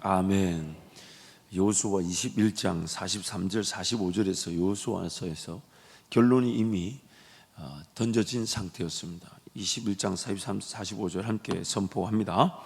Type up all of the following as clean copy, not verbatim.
아멘. 여호수아 21장 43절 45절에서 여호수아서에서 결론이 이미 던져진 상태였습니다. 21장 43, 45절 함께 선포합니다.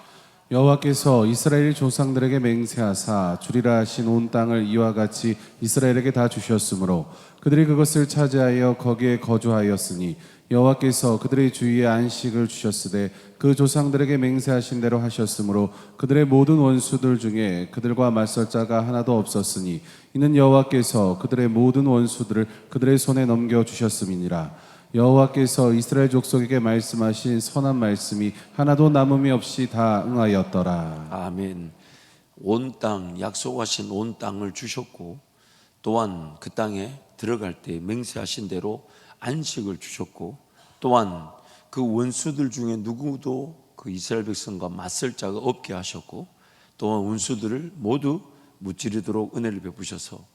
여호와께서 이스라엘 조상들에게 맹세하사 주리라 하신 온 땅을 이와 같이 이스라엘에게 다 주셨으므로 그들이 그것을 차지하여 거기에 거주하였으니 여호와께서 그들의 주위에 안식을 주셨으되 그 조상들에게 맹세하신 대로 하셨으므로 그들의 모든 원수들 중에 그들과 맞설 자가 하나도 없었으니 이는 여호와께서 그들의 모든 원수들을 그들의 손에 넘겨 주셨음이니라. 여호와께서 이스라엘 족속에게 말씀하신 선한 말씀이 하나도 남음이 없이 다 응하였더라. 아멘. 온 땅, 약속하신 온 땅을 주셨고 또한 그 땅에 들어갈 때 맹세하신 대로 안식을 주셨고 또한 그 원수들 중에 누구도 그 이스라엘 백성과 맞설 자가 없게 하셨고 또한 원수들을 모두 무찌르도록 은혜를 베푸셔서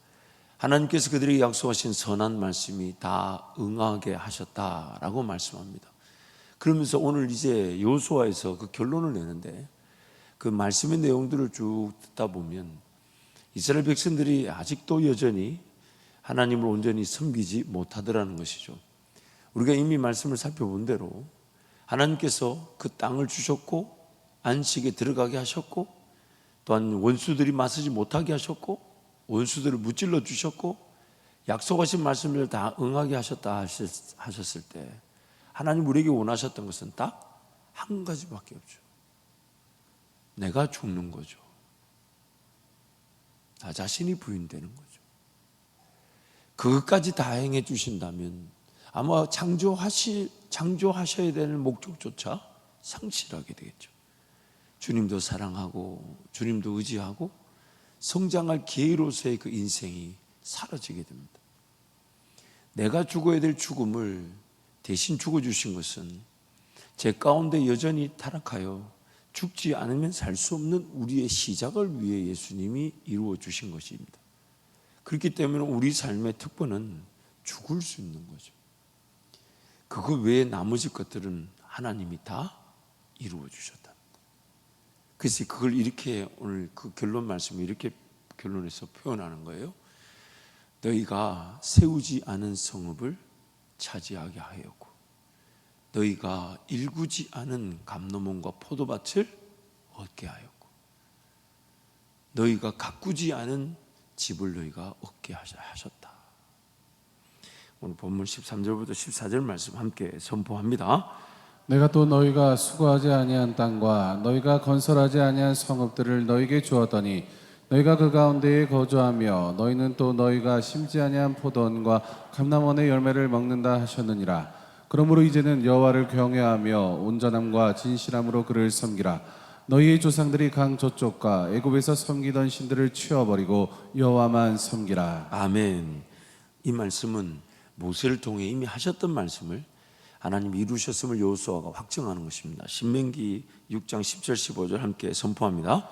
하나님께서 그들에게 약속하신 선한 말씀이 다 응하게 하셨다라고 말씀합니다. 그러면서 오늘 이제 여호수아에서 그 결론을 내는데 그 말씀의 내용들을 쭉 듣다 보면 이스라엘 백성들이 아직도 여전히 하나님을 온전히 섬기지 못하더라는 것이죠. 우리가 이미 말씀을 살펴본 대로 하나님께서 그 땅을 주셨고 안식에 들어가게 하셨고 또한 원수들이 맞서지 못하게 하셨고 원수들을 무찔러 주셨고 약속하신 말씀을 다 응하게 하셨다 하셨을 때 하나님 우리에게 원하셨던 것은 딱 한 가지밖에 없죠. 내가 죽는 거죠. 나 자신이 부인되는 거죠. 그것까지 다 행해 주신다면 아마 창조하셔야 되는 목적조차 상실하게 되겠죠. 주님도 사랑하고 주님도 의지하고 성장할 기회로서의 그 인생이 사라지게 됩니다. 내가 죽어야 될 죽음을 대신 죽어주신 것은 제 가운데 여전히 타락하여 죽지 않으면 살 수 없는 우리의 시작을 위해 예수님이 이루어 주신 것입니다. 그렇기 때문에 우리 삶의 특권은 죽을 수 있는 거죠. 그거 외에 나머지 것들은 하나님이 다 이루어 주셨다. 그래서 그걸 이렇게 오늘 그 결론 말씀을 이렇게 결론에서 표현하는 거예요. 너희가 세우지 않은 성읍을 차지하게 하였고 너희가 일구지 않은 감람원과 포도밭을 얻게 하였고 너희가 가꾸지 않은 집을 너희가 얻게 하셨다. 오늘 본문 13절부터 14절 말씀 함께 선포합니다. 내가 또 너희가 수고하지 아니한 땅과 너희가 건설하지 아니한 성읍들을 너희에게 주었더니 너희가 그 가운데에 거주하며 너희는 또 너희가 심지 아니한 포도원과 감람원의 열매를 먹는다 하셨느니라. 그러므로 이제는 여호와를 경외하며 온전함과 진실함으로 그를 섬기라. 너희의 조상들이 강 저쪽과 애굽에서 섬기던 신들을 치워버리고 여호와만 섬기라. 아멘. 이 말씀은 모세를 통해 이미 하셨던 말씀을 하나님이 이루셨음을 여호수아가 확증하는 것입니다. 신명기 6장 10절 15절 함께 선포합니다.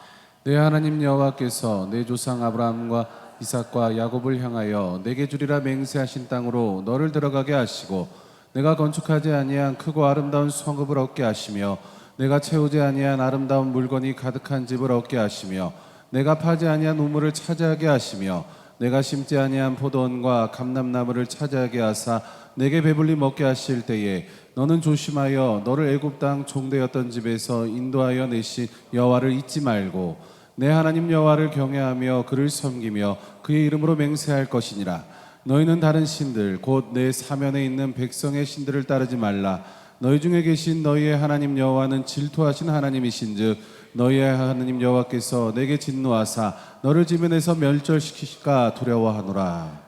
내 하나님 여호와께서 내 조상 아브라함과 이삭과 야곱을 향하여 내게 주리라 맹세하신 땅으로 너를 들어가게 하시고 내가 건축하지 아니한 크고 아름다운 성읍을 얻게 하시며 내가 채우지 아니한 아름다운 물건이 가득한 집을 얻게 하시며 내가 파지 아니한 우물을 차지하게 하시며 내가 심지 아니한 포도원과 감람나무를 차지하게 하사 내게 배불리 먹게 하실 때에 너는 조심하여 너를 애굽 땅 종되었던 집에서 인도하여 내신 여호와를 잊지 말고 내 하나님 여호와를 경외하며 그를 섬기며 그의 이름으로 맹세할 것이니라. 너희는 다른 신들 곧 내 사면에 있는 백성의 신들을 따르지 말라. 너희 중에 계신 너희의 하나님 여호와는 질투하신 하나님이신즉 너희의 하나님 여호와께서 내게 진노하사 너를 지면에서 멸절시키실까 두려워하노라.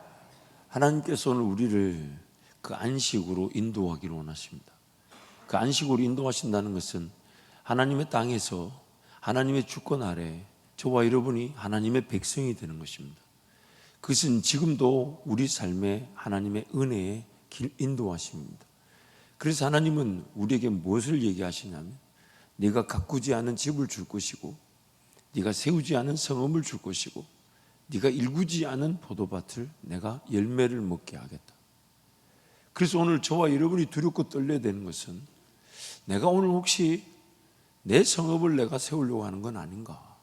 하나님께서 오늘 우리를 그 안식으로 인도하기를 원하십니다. 그 안식으로 인도하신다는 것은 하나님의 땅에서 하나님의 주권 아래 저와 여러분이 하나님의 백성이 되는 것입니다. 그것은 지금도 우리 삶에 하나님의 은혜의 길 인도하십니다. 그래서 하나님은 우리에게 무엇을 얘기하시냐면 네가 가꾸지 않은 집을 줄 것이고 네가 세우지 않은 성읍을 줄 것이고 네가 일구지 않은 포도밭을 내가 열매를 먹게 하겠다. 그래서 오늘 저와 여러분이 두렵고 떨려야 되는 것은 내가 오늘 혹시 내 성읍을 내가 세우려고 하는 건 아닌가?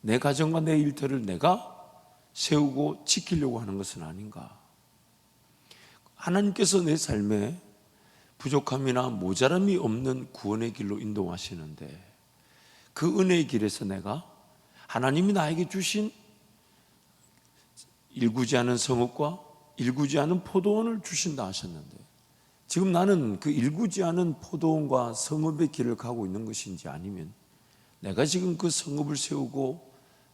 내 가정과 내 일터를 내가 세우고 지키려고 하는 것은 아닌가? 하나님께서 내 삶에 부족함이나 모자람이 없는 구원의 길로 인도하시는데 그 은혜의 길에서 내가 하나님이 나에게 주신 일구지 않은 성읍과 일구지 않은 포도원을 주신다 하셨는데 지금 나는 그 일구지 않은 포도원과 성읍의 길을 가고 있는 것인지 아니면 내가 지금 그 성읍을 세우고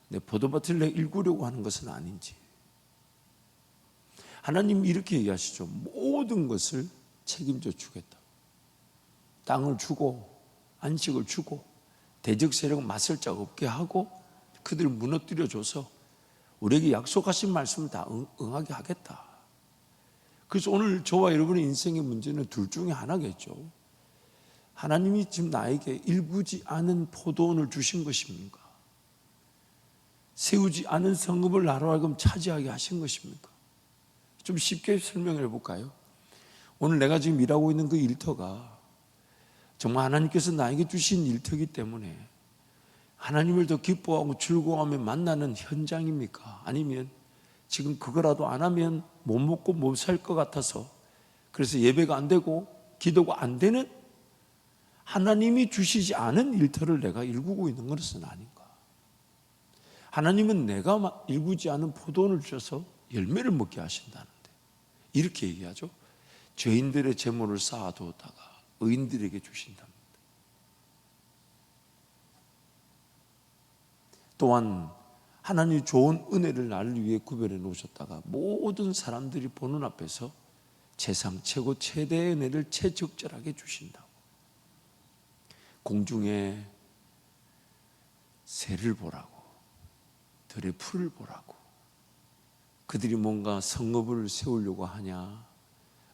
내 포도밭을 내 일구려고 하는 것은 아닌지. 하나님 이렇게 얘기하시죠. 모든 것을 책임져 주겠다. 땅을 주고 안식을 주고 대적 세력은 맞설 자 없게 하고 그들을 무너뜨려 줘서 우리에게 약속하신 말씀을 다 응하게 하겠다. 그래서 오늘 저와 여러분의 인생의 문제는 둘 중에 하나겠죠. 하나님이 지금 나에게 일구지 않은 포도원을 주신 것입니까? 세우지 않은 성읍을 나로 하여금 차지하게 하신 것입니까? 좀 쉽게 설명해 볼까요? 오늘 내가 지금 일하고 있는 그 일터가 정말 하나님께서 나에게 주신 일터이기 때문에 하나님을 더 기뻐하고 즐거워하며 만나는 현장입니까? 아니면 지금 그거라도 안 하면 못 먹고 못 살 것 같아서 그래서 예배가 안 되고 기도가 안 되는 하나님이 주시지 않은 일터를 내가 일구고 있는 것은 아닌가? 하나님은 내가 일구지 않은 포도원을 주셔서 열매를 먹게 하신다는데 이렇게 얘기하죠. 죄인들의 재물을 쌓아두었다가 의인들에게 주신답니다. 또한 하나님이 좋은 은혜를 나를 위해 구별해 놓으셨다가 모든 사람들이 보는 앞에서 세상 최고 최대의 은혜를 최적절하게 주신다고. 공중에 새를 보라고, 들의 풀을 보라고. 그들이 뭔가 성읍을 세우려고 하냐,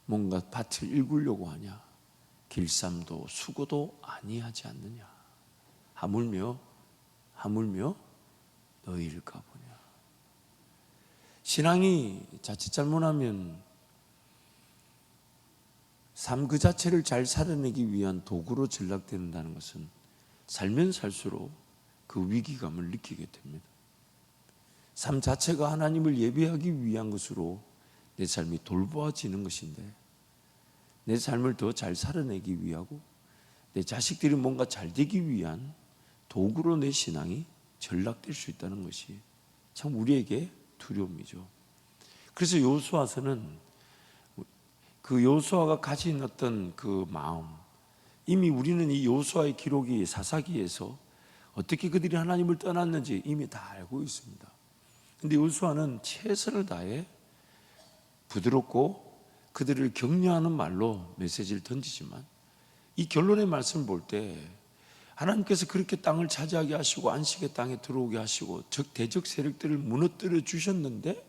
뭔가 밭을 일구려고 하냐, 길쌈도 수고도 아니하지 않느냐. 하물며 너희일까 보냐. 신앙이 자칫 잘못하면 삶 그 자체를 잘 살아내기 위한 도구로 전락된다는 것은 살면 살수록 그 위기감을 느끼게 됩니다. 삶 자체가 하나님을 예배하기 위한 것으로 내 삶이 돌보아지는 것인데 내 삶을 더 잘 살아내기 위하고 내 자식들이 뭔가 잘 되기 위한 도구로 내 신앙이 전락될 수 있다는 것이 참 우리에게 두려움이죠. 그래서 여호수아서는 그 여호수아가 가진 어떤 그 마음, 이미 우리는 이 여호수아의 기록이 사사기에서 어떻게 그들이 하나님을 떠났는지 이미 다 알고 있습니다. 근데 여호수아는 최선을 다해 부드럽고 그들을 격려하는 말로 메시지를 던지지만 이 결론의 말씀을 볼 때 하나님께서 그렇게 땅을 차지하게 하시고 안식의 땅에 들어오게 하시고 대적 세력들을 무너뜨려 주셨는데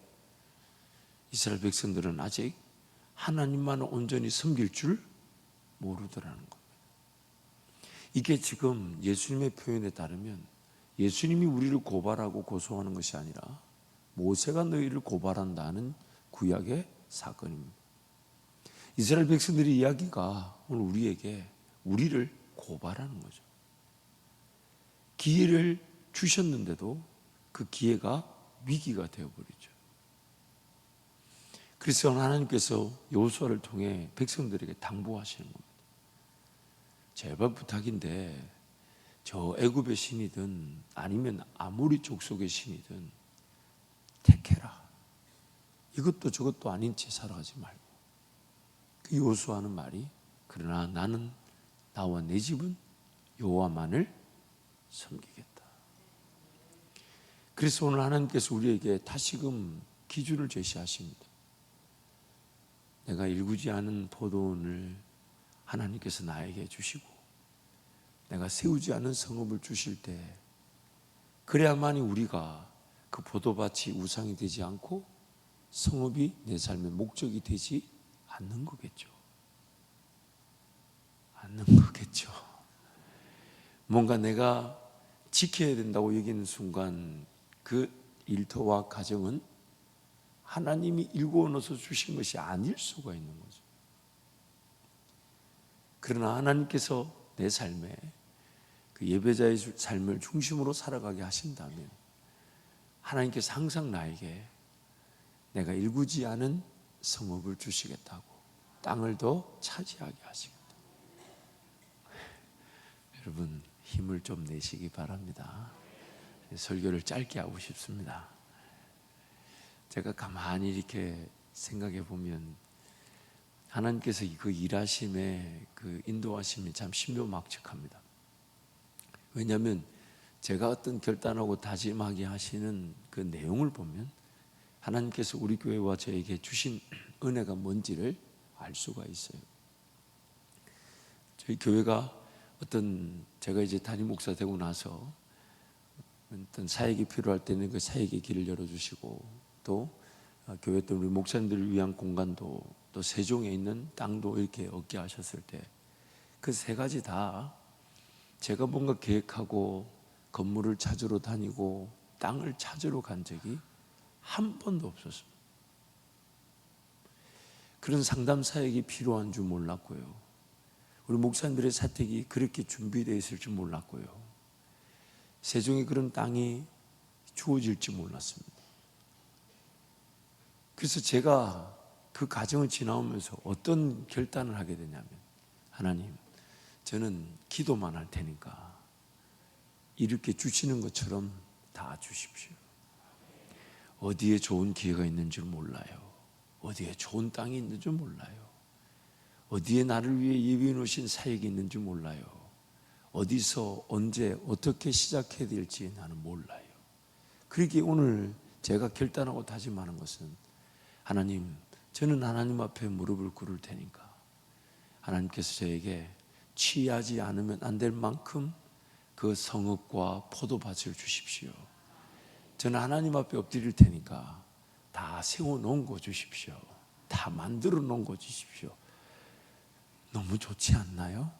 이스라엘 백성들은 아직 하나님만 온전히 섬길 줄 모르더라는 겁니다. 이게 지금 예수님의 표현에 따르면 예수님이 우리를 고발하고 고소하는 것이 아니라 모세가 너희를 고발한다는 구약의 사건입니다. 이스라엘 백성들의 이야기가 오늘 우리를 고발하는 거죠. 기회를 주셨는데도 그 기회가 위기가 되어버리죠. 그래서 하나님께서 여호수아를 통해 백성들에게 당부하시는 겁니다. 제발 부탁인데 저 애굽의 신이든 아니면 아모리 족속의 신이든 택해라. 이것도 저것도 아닌 채 살아가지 말고. 그 여호수아는 말이 그러나 나는 나와 내 집은 여호와만을 섬기겠다. 그래서 오늘 하나님께서 우리에게 다시금 기준을 제시하십니다. 내가 일구지 않은 포도원을 하나님께서 나에게 주시고 내가 세우지 않은 성읍을 주실 때 그래야만이 우리가 그 포도밭이 우상이 되지 않고 성읍이 내 삶의 목적이 되지 않는 거겠죠. 뭔가 내가 지켜야 된다고 여기는 순간 그 일터와 가정은 하나님이 일구어 넣어서 주신 것이 아닐 수가 있는 거죠. 그러나 하나님께서 내 삶에 그 예배자의 삶을 중심으로 살아가게 하신다면 하나님께서 항상 나에게 내가 일구지 않은 성읍을 주시겠다고, 땅을 더 차지하게 하시겠다. 여러분, 힘을 좀 내시기 바랍니다. 설교를 짧게 하고 싶습니다. 제가 가만히 이렇게 생각해 보면 하나님께서 그 일하심에 그 인도하심이 참 신묘막측합니다. 왜냐하면 제가 어떤 결단하고 다짐하게 하시는 그 내용을 보면 하나님께서 우리 교회와 저에게 주신 은혜가 뭔지를 알 수가 있어요. 저희 교회가 제가 이제 담임 목사 되고 나서 어떤 사역이 필요할 때는 그 사역의 길을 열어주시고, 또 교회 또 우리 목사님들을 위한 공간도, 또 세종에 있는 땅도 이렇게 얻게 하셨을 때 그 세 가지 다 제가 뭔가 계획하고 건물을 찾으러 다니고 땅을 찾으러 간 적이 한 번도 없었습니다. 그런 상담 사역이 필요한 줄 몰랐고요. 우리 목사님들의 사택이 그렇게 준비되어 있을 줄 몰랐고요. 세종에 그런 땅이 주어질지 몰랐습니다. 그래서 제가 그 과정을 지나오면서 어떤 결단을 하게 되냐면, 하나님, 저는 기도만 할 테니까 이렇게 주시는 것처럼 다 주십시오. 어디에 좋은 기회가 있는 줄 몰라요. 어디에 좋은 땅이 있는 줄 몰라요. 어디에 나를 위해 예비해 놓으신 사역이 있는 줄 몰라요. 어디서 언제 어떻게 시작해야 될지 나는 몰라요. 그러기에 오늘 제가 결단하고 다짐하는 것은, 하나님, 저는 하나님 앞에 무릎을 꿇을 테니까 하나님께서 저에게 취하지 않으면 안 될 만큼 그 성읍과 포도밭을 주십시오. 저는 하나님 앞에 엎드릴 테니까 다 세워놓은 거 주십시오. 다 만들어 놓은 거 주십시오. 너무 좋지 않나요?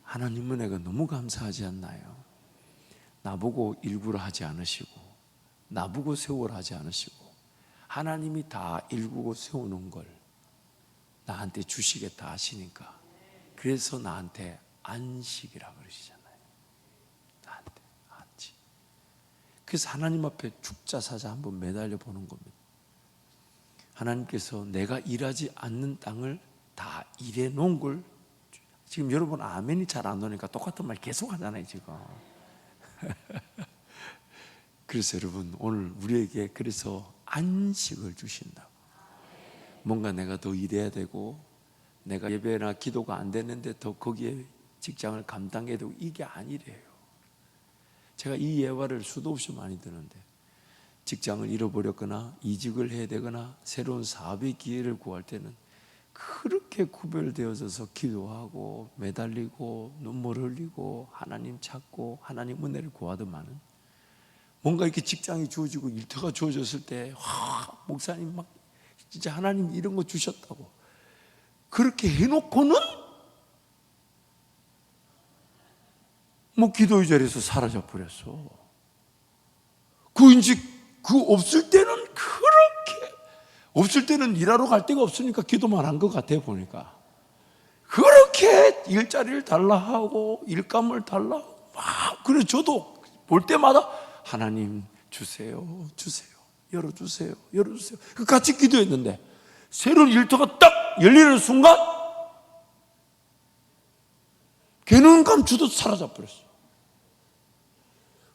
하나님 은혜가 너무 감사하지 않나요? 나보고 일구라 하지 않으시고, 나보고 세우라 하지 않으시고, 하나님이 다 일구고 세워놓은 걸 나한테 주시겠다 하시니까, 그래서 나한테 안식이라 그러시잖아요. 나한테 안식. 그래서 하나님 앞에 죽자 사자 한번 매달려 보는 겁니다. 하나님께서 내가 일하지 않는 땅을 다 일해 놓은 걸, 지금 여러분 아멘이 잘 안 오니까 똑같은 말 계속 하잖아요 지금. 그래서 여러분, 오늘 우리에게 그래서 안식을 주신다고. 뭔가 내가 더 일해야 되고, 내가 예배나 기도가 안 되는데 더 거기에 직장을 감당해야 되고, 이게 아니래요. 제가 이 예화를 수도 없이 많이 드는데, 직장을 잃어버렸거나 이직을 해야 되거나 새로운 사업의 기회를 구할 때는 그렇게 구별되어져서 기도하고 매달리고 눈물 흘리고 하나님 찾고 하나님 은혜를 구하더만은, 뭔가 이렇게 직장이 주어지고 일터가 주어졌을 때, 목사님 막 진짜 하나님 이런 거 주셨다고 그렇게 해놓고는 뭐 기도의 자리에서 사라져 버렸어. 그 없을 때는 그렇게, 없을 때는 일하러 갈 데가 없으니까 기도만 한 것 같아요 보니까. 그렇게 일자리를 달라 하고 일감을 달라 하고 막, 그래서 저도 볼 때마다 하나님 주세요, 주세요, 열어주세요, 열어주세요. 같이 기도했는데 새로운 일터가 딱 열리는 순간 걔는 감추도 사라져 버렸어.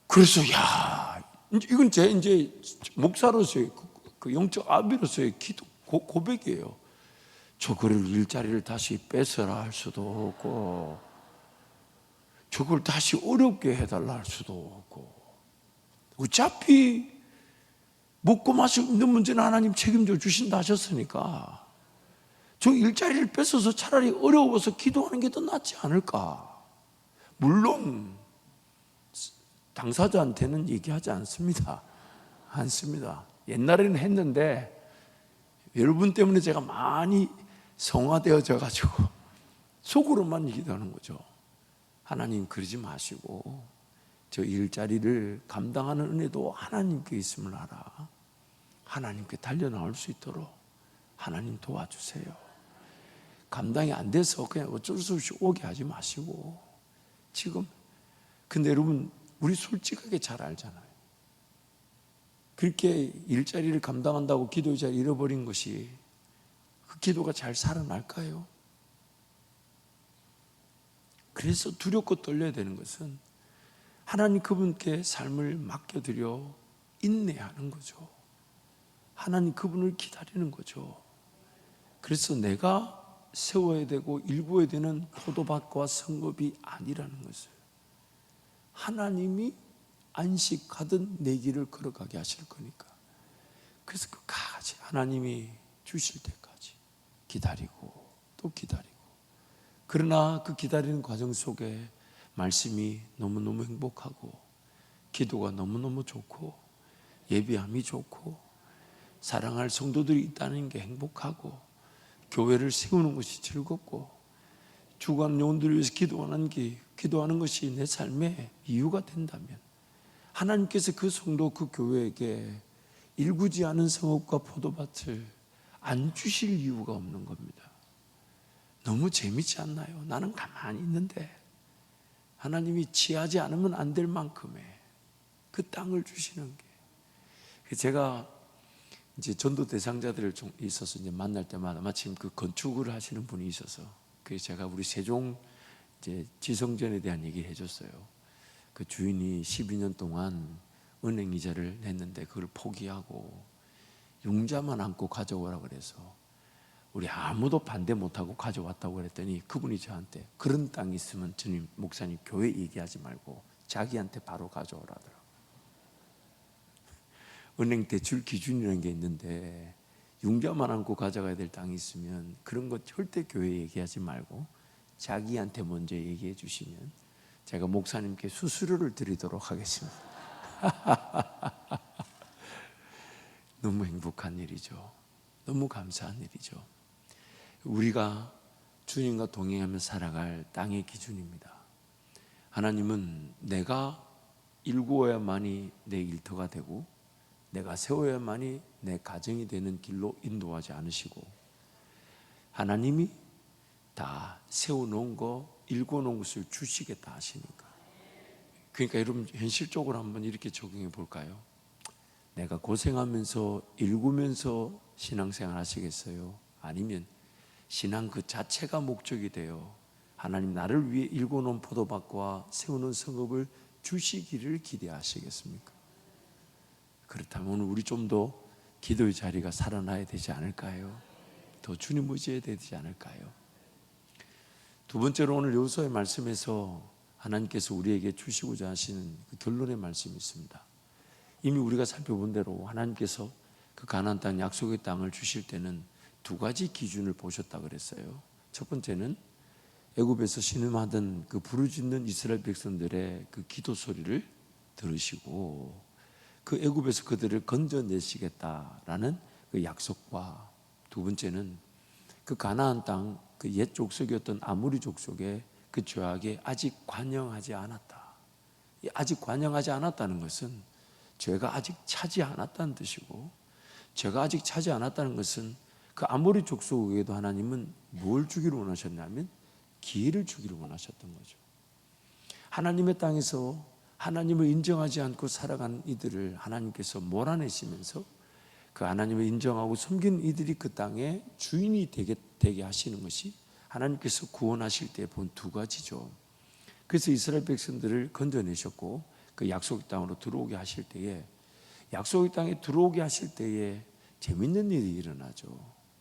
그래서 이건 이제 목사로서의 그 영적 아비로서의 기도 고백이에요. 저거를 일자리를 다시 뺏으라 할 수도 없고, 저걸 다시 어렵게 해달라 할 수도 없고, 어차피 먹고 마시고 있는 문제는 하나님 책임져 주신다 하셨으니까 저 일자리를 뺏어서 차라리 어려워서 기도하는 게 더 낫지 않을까. 물론 당사자한테는 얘기하지 않습니다. 옛날에는 했는데 여러분 때문에 제가 많이 성화되어져 가지고 속으로만 기도하는 거죠. 하나님, 그러지 마시고 저 일자리를 감당하는 은혜도 하나님께 있음을 알아. 하나님께 달려나올 수 있도록 하나님 도와주세요. 감당이 안 돼서 그냥 어쩔 수 없이 오게 하지 마시고. 지금 근데 여러분, 우리 솔직하게 잘 알잖아요. 그렇게 일자리를 감당한다고 기도의 자리 잃어버린 것이 그 기도가 잘 살아날까요? 그래서 두렵고 떨려야 되는 것은 하나님 그분께 삶을 맡겨드려 인내하는 거죠. 하나님 그분을 기다리는 거죠. 그래서 내가 세워야 되고 일구어야 되는 포도밭과 성읍이 아니라는 것을, 하나님이 안식하던 내 길을 걸어가게 하실 거니까, 그래서 끝까지 하나님이 주실 때까지 기다리고 또 기다리고, 그러나 그 기다리는 과정 속에 말씀이 너무너무 행복하고, 기도가 너무너무 좋고, 예배함이 좋고, 사랑할 성도들이 있다는 게 행복하고, 교회를 세우는 것이 즐겁고, 주간 영혼들을 위해서 기도하는 것이 내 삶의 이유가 된다면, 하나님께서 그 성도, 그 교회에게 일구지 않은 성읍과 포도밭을 안 주실 이유가 없는 겁니다. 너무 재밌지 않나요? 나는 가만히 있는데 하나님이 취하지 않으면 안 될 만큼의 그 땅을 주시는 게, 제가 이제 전도 대상자들을 좀 있어서 이제 만날 때마다 마침 그 건축을 하시는 분이 있어서, 그래서 제가 우리 세종 이제 지성전에 대한 얘기를 해줬어요. 그 주인이 12년 동안 은행 이자를 냈는데 그걸 포기하고 융자만 안고 가져오라 그래서 우리 아무도 반대 못하고 가져왔다고 그랬더니, 그분이 저한테 그런 땅이 있으면 주님, 목사님 교회 얘기하지 말고 자기한테 바로 가져오라더라고요. 은행 대출 기준이라는 게 있는데 융자만 안고 가져가야 될 땅이 있으면 그런 거 절대 교회 얘기하지 말고 자기한테 먼저 얘기해 주시면 제가 목사님께 수수료를 드리도록 하겠습니다. 너무 행복한 일이죠. 너무 감사한 일이죠. 우리가 주님과 동행하며 살아갈 땅의 기준입니다. 하나님은 내가 일구어야만이 내 일터가 되고 내가 세워야만이 내 가정이 되는 길로 인도하지 않으시고, 하나님이 다 세워놓은 거, 일궈놓은 것을 주시겠다 하시니까. 그러니까 여러분 현실적으로 한번 이렇게 적용해 볼까요? 내가 고생하면서 일구면서 신앙생활 하시겠어요? 아니면 신앙 그 자체가 목적이 되어 하나님 나를 위해 일궈놓은 포도밭과 세우는 성읍을 주시기를 기대하시겠습니까? 그렇다면 오늘 우리 좀 더 기도의 자리가 살아나야 되지 않을까요? 더 주님 의지해야 되지 않을까요? 두 번째로 오늘 여호수아의 말씀에서 하나님께서 우리에게 주시고자 하시는 그 결론의 말씀이 있습니다. 이미 우리가 살펴본 대로 하나님께서 그 가나안 땅, 약속의 땅을 주실 때는 두 가지 기준을 보셨다 그랬어요. 첫 번째는 애굽에서 신음하던 그 부르짖는 이스라엘 백성들의 그 기도 소리를 들으시고, 그 애굽에서 그들을 건져내시겠다라는 그 약속과, 두 번째는 그 가나안 땅, 그 옛 족속이었던 아모리 족속의 그 죄악에 아직 관영하지 않았다. 아직 관영하지 않았다는 것은 죄가 아직 차지 않았다는 뜻이고, 죄가 아직 차지 않았다는 것은 그 아모리 족속에게도 하나님은 뭘 주기를 원하셨냐면 기회를 주기를 원하셨던 거죠. 하나님의 땅에서 하나님을 인정하지 않고 살아가는 이들을 하나님께서 몰아내시면서 그 하나님을 인정하고 섬기는 이들이 그 땅의 주인이 되게 하시는 것이 하나님께서 구원하실 때 본 두 가지죠. 그래서 이스라엘 백성들을 건져내셨고 그 약속의 땅으로 들어오게 하실 때에, 약속의 땅에 들어오게 하실 때에 재밌는 일이 일어나죠.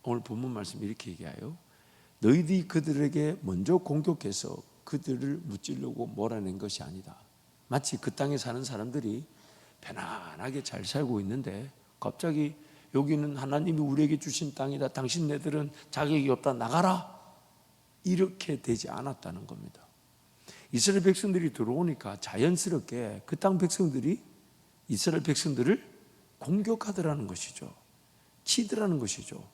오늘 본문 말씀 이렇게 얘기해요. 너희들이 그들에게 먼저 공격해서 그들을 무찌르고 몰아낸 것이 아니다. 마치 그 땅에 사는 사람들이 편안하게 잘 살고 있는데 갑자기 여기는 하나님이 우리에게 주신 땅이다, 당신네들은 자격이 없다, 나가라, 이렇게 되지 않았다는 겁니다. 이스라엘 백성들이 들어오니까 자연스럽게 그 땅 백성들이 이스라엘 백성들을 공격하더라는 것이죠. 치더라는 것이죠.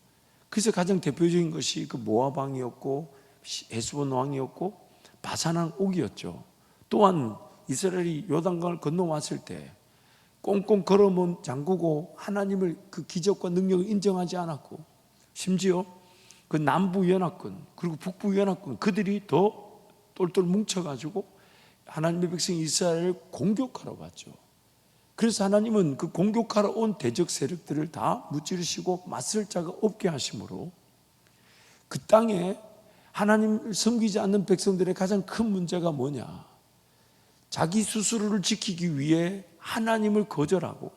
그래서 가장 대표적인 것이 그 모압 왕이었고 헤스본 왕이었고 바산 옥이었죠. 또한 이스라엘이 요단강을 건너왔을 때 꽁꽁 걸어문 잠그고 하나님을 그 기적과 능력을 인정하지 않았고, 심지어 그 남부 연합군 그리고 북부 연합군 그들이 더 똘똘 뭉쳐가지고 하나님의 백성 이스라엘을 공격하러 갔죠. 그래서 하나님은 그 공격하러 온 대적 세력들을 다 무찌르시고 맞설 자가 없게 하심으로 그 땅에 하나님을 섬기지 않는 백성들의 가장 큰 문제가 뭐냐? 자기 스스로를 지키기 위해 하나님을 거절하고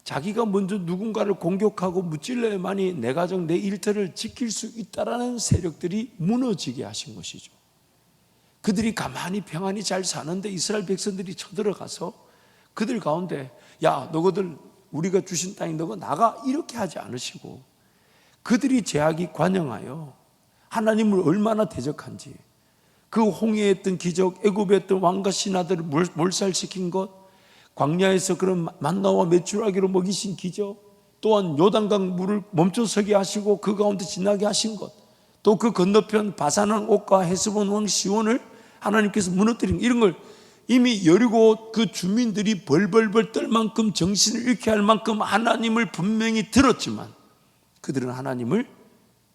자기가 먼저 누군가를 공격하고 무찔러야만이 내 가정, 내 일터를 지킬 수 있다라는 세력들이 무너지게 하신 것이죠. 그들이 가만히 평안히 잘 사는데 이스라엘 백성들이 쳐들어가서 그들 가운데 야, 너희들 우리가 주신 땅이 너가 나가 이렇게 하지 않으시고 그들이 제약이 관영하여 하나님을 얼마나 대적한지 그 홍해에 했던 기적, 애굽에 했던 왕과 신하들을 몰살시킨 것, 광야에서 그런 만나와 메추라기로 먹이신 기적, 또한 요단강 물을 멈춰서게 하시고 그 가운데 지나게 하신 것, 또 그 건너편 바산왕 옥과 헤스본 왕 시온을 하나님께서 무너뜨린 이런 걸 이미 여리고 그 주민들이 벌벌벌 떨 만큼 정신을 잃게 할 만큼 하나님을 분명히 들었지만 그들은 하나님을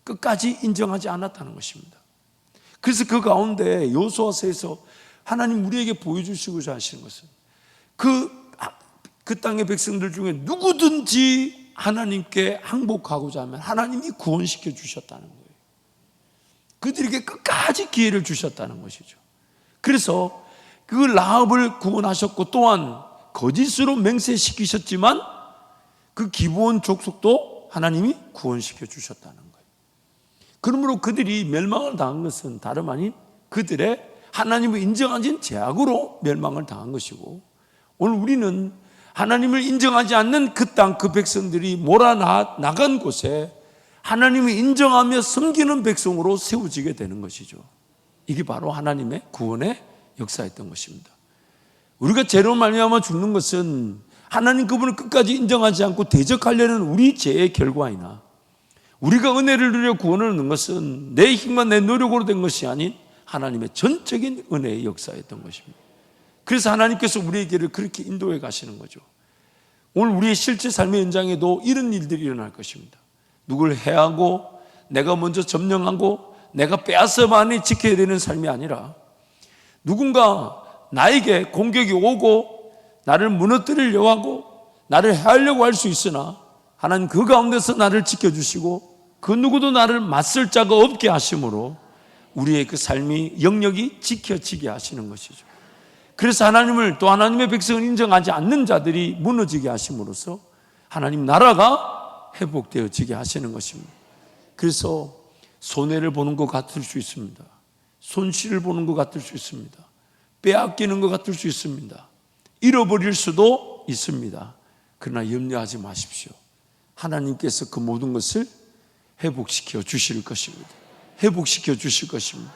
끝까지 인정하지 않았다는 것입니다. 그래서 그 가운데 여호수아서에서 하나님 우리에게 보여주시고자 하시는 것은 그 땅의 백성들 중에 누구든지 하나님께 항복하고자 하면 하나님이 구원시켜 주셨다는 거예요. 그들에게 끝까지 기회를 주셨다는 것이죠. 그래서 그 라합을 구원하셨고 또한 거짓으로 맹세시키셨지만 그 기브온 족속도 하나님이 구원시켜 주셨다는 거예요. 그러므로 그들이 멸망을 당한 것은 다름 아닌 그들의 하나님을 인정하지 제약으로 멸망을 당한 것이고 오늘 우리는 하나님을 인정하지 않는 그 땅, 그 백성들이 몰아나간 곳에 하나님을 인정하며 섬기는 백성으로 세워지게 되는 것이죠. 이게 바로 하나님의 구원의 역사였던 것입니다. 우리가 죄로 말미암아 죽는 것은 하나님 그분을 끝까지 인정하지 않고 대적하려는 우리 죄의 결과이나 우리가 은혜를 누려 구원을 얻는 것은 내 힘과 내 노력으로 된 것이 아닌 하나님의 전적인 은혜의 역사였던 것입니다. 그래서 하나님께서 우리에게를 그렇게 인도해 가시는 거죠. 오늘 우리의 실제 삶의 현장에도 이런 일들이 일어날 것입니다. 누굴 해하고 내가 먼저 점령하고 내가 빼앗아만이 지켜야 되는 삶이 아니라 누군가 나에게 공격이 오고 나를 무너뜨리려고 하고 나를 해하려고 할 수 있으나 하나님 그 가운데서 나를 지켜주시고 그 누구도 나를 맞설 자가 없게 하심으로 우리의 그 삶이 영역이 지켜지게 하시는 것이죠. 그래서 하나님을 또 하나님의 백성을 인정하지 않는 자들이 무너지게 하심으로써 하나님 나라가 회복되어지게 하시는 것입니다. 그래서 손해를 보는 것 같을 수 있습니다. 손실을 보는 것 같을 수 있습니다. 빼앗기는 것 같을 수 있습니다. 잃어버릴 수도 있습니다. 그러나 염려하지 마십시오. 하나님께서 그 모든 것을 회복시켜 주실 것입니다. 회복시켜 주실 것입니다.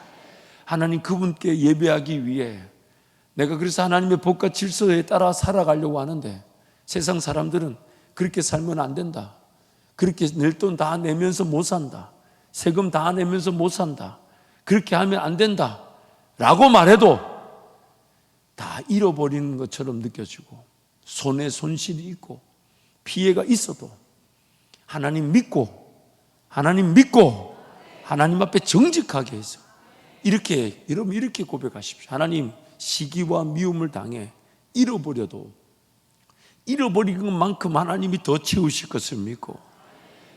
하나님 그분께 예배하기 위해 내가 그래서 하나님의 법과 질서에 따라 살아가려고 하는데 세상 사람들은 그렇게 살면 안 된다. 그렇게 낼 돈 다 내면서 못 산다. 세금 다 내면서 못 산다. 그렇게 하면 안 된다. 라고 말해도 다 잃어버리는 것처럼 느껴지고 손에 손실이 있고 피해가 있어도 하나님 믿고 하나님 앞에 정직하게 해서 여러분 이렇게 고백하십시오. 하나님 시기와 미움을 당해 잃어버려도 잃어버린 것만큼 하나님이 더 채우실 것을 믿고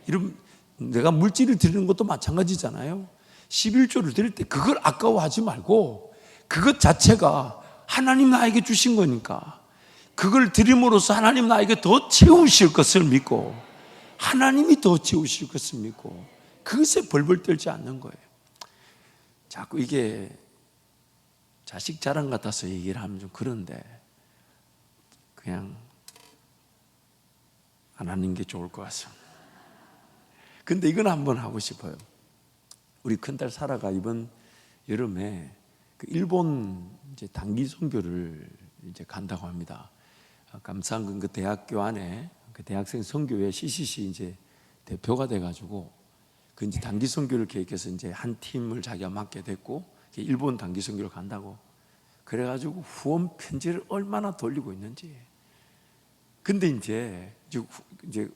여러분 내가 물질을 드리는 것도 마찬가지잖아요. 11조를 드릴 때 그걸 아까워하지 말고 그것 자체가 하나님 나에게 주신 거니까 그걸 드림으로써 하나님 나에게 더 채우실 것을 믿고 하나님이 더 채우실 것을 믿고 그것에 벌벌 떨지 않는 거예요. 자꾸 이게 자식 자랑 같아서 얘기를 하면 좀 그런데 그냥 안 하는 게 좋을 것 같습니다. 근데 이건 한번 하고 싶어요. 우리 큰딸 사라가 이번 여름에 그 일본 이제 단기 선교를 이제 간다고 합니다. 감사한 그 대학교 안에 그 대학생 선교회 CCC 이제 대표가 돼가지고 그 이제 단기 선교를 계획해서 이제 한 팀을 자기가 맡게 됐고 일본 단기 선교를 간다고 그래가지고 후원 편지를 얼마나 돌리고 있는지. 근데 이제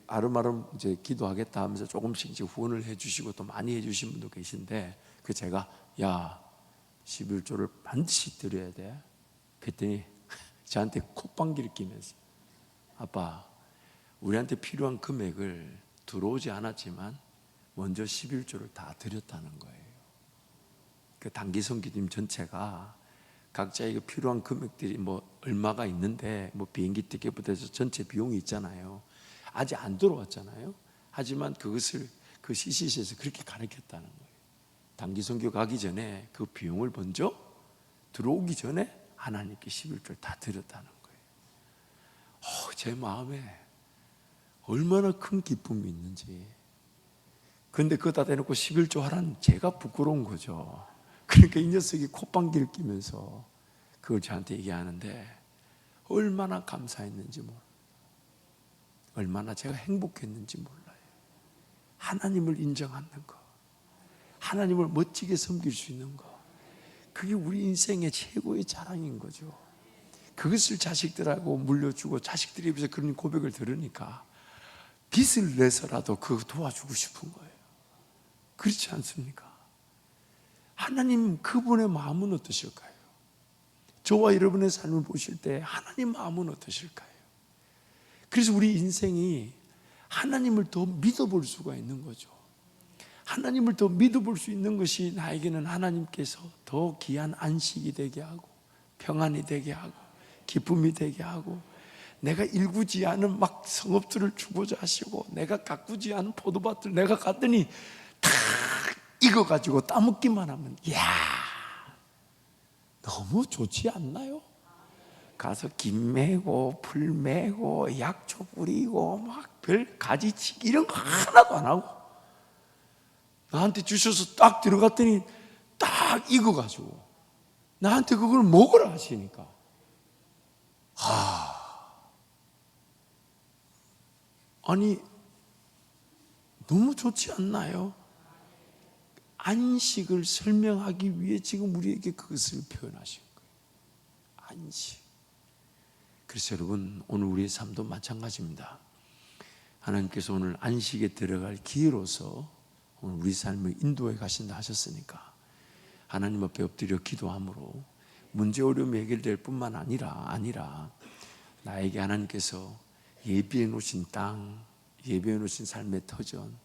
아름아름 이제 기도하겠다 하면서 조금씩 이제 후원을 해주시고 또 많이 해주신 분도 계신데 그 제가 야 11조를 반드시 드려야 돼. 그랬더니 저한테 콧방귀를 끼면서 아빠, 우리한테 필요한 금액을 들어오지 않았지만 먼저 11조를 다 드렸다는 거예요. 그 단기 선교팀 전체가 각자에게 필요한 금액들이 뭐 얼마가 있는데, 뭐 비행기 티켓부터 해서 전체 비용이 있잖아요. 아직 안 들어왔잖아요. 하지만 그것을 그 CCC에서 그렇게 가르쳤다는 거예요. 단기 선교 가기 전에 그 비용을 먼저 들어오기 전에 하나님께 11조를 다 드렸다는 거예요. 제 마음에 얼마나 큰 기쁨이 있는지. 근데 그거 다 대놓고 11조 하라는 제가 부끄러운 거죠. 그러니까 이 녀석이 콧방귀를 끼면서 그걸 저한테 얘기하는데 얼마나 감사했는지 몰라요. 얼마나 제가 행복했는지 몰라요. 하나님을 인정하는 거, 하나님을 멋지게 섬길 수 있는 거, 그게 우리 인생의 최고의 자랑인 거죠. 그것을 자식들하고 물려주고 자식들이 입에서 그런 고백을 들으니까 빚을 내서라도 그거 도와주고 싶은 거예요. 그렇지 않습니까? 하나님 그분의 마음은 어떠실까요? 저와 여러분의 삶을 보실 때 하나님 마음은 어떠실까요? 그래서 우리 인생이 하나님을 더 믿어볼 수가 있는 거죠. 하나님을 더 믿어볼 수 있는 것이 나에게는 하나님께서 더 귀한 안식이 되게 하고 평안이 되게 하고 기쁨이 되게 하고, 내가 일구지 않은 막 성읍들을 주고자 하시고, 내가 가꾸지 않은 포도밭을 내가 갔더니 다 익어가지고 따먹기만 하면 이야 너무 좋지 않나요? 가서 김 매고 풀 매고 약초 뿌리고 막 별 가지치기 이런 거 하나도 안 하고 나한테 주셔서 딱 들어갔더니 딱 익어가지고 나한테 그걸 먹으라 하시니까 아니 너무 좋지 않나요? 안식을 설명하기 위해 지금 우리에게 그것을 표현하신 거예요. 안식. 그래서 여러분, 오늘 우리의 삶도 마찬가지입니다. 하나님께서 오늘 안식에 들어갈 기회로서 오늘 우리 삶을 인도해 가신다 하셨으니까 하나님 앞에 엎드려 기도함으로 문제 어려움이 해결될 뿐만 아니라 나에게 하나님께서 예비해 놓으신 땅, 예비해 놓으신 삶의 터전,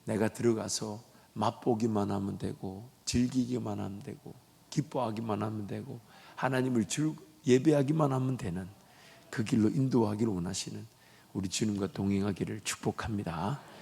내가 들어가서 맛보기만 하면 되고 즐기기만 하면 되고 기뻐하기만 하면 되고 하나님을 예배하기만 하면 되는 그 길로 인도하기를 원하시는 우리 주님과 동행하기를 축복합니다.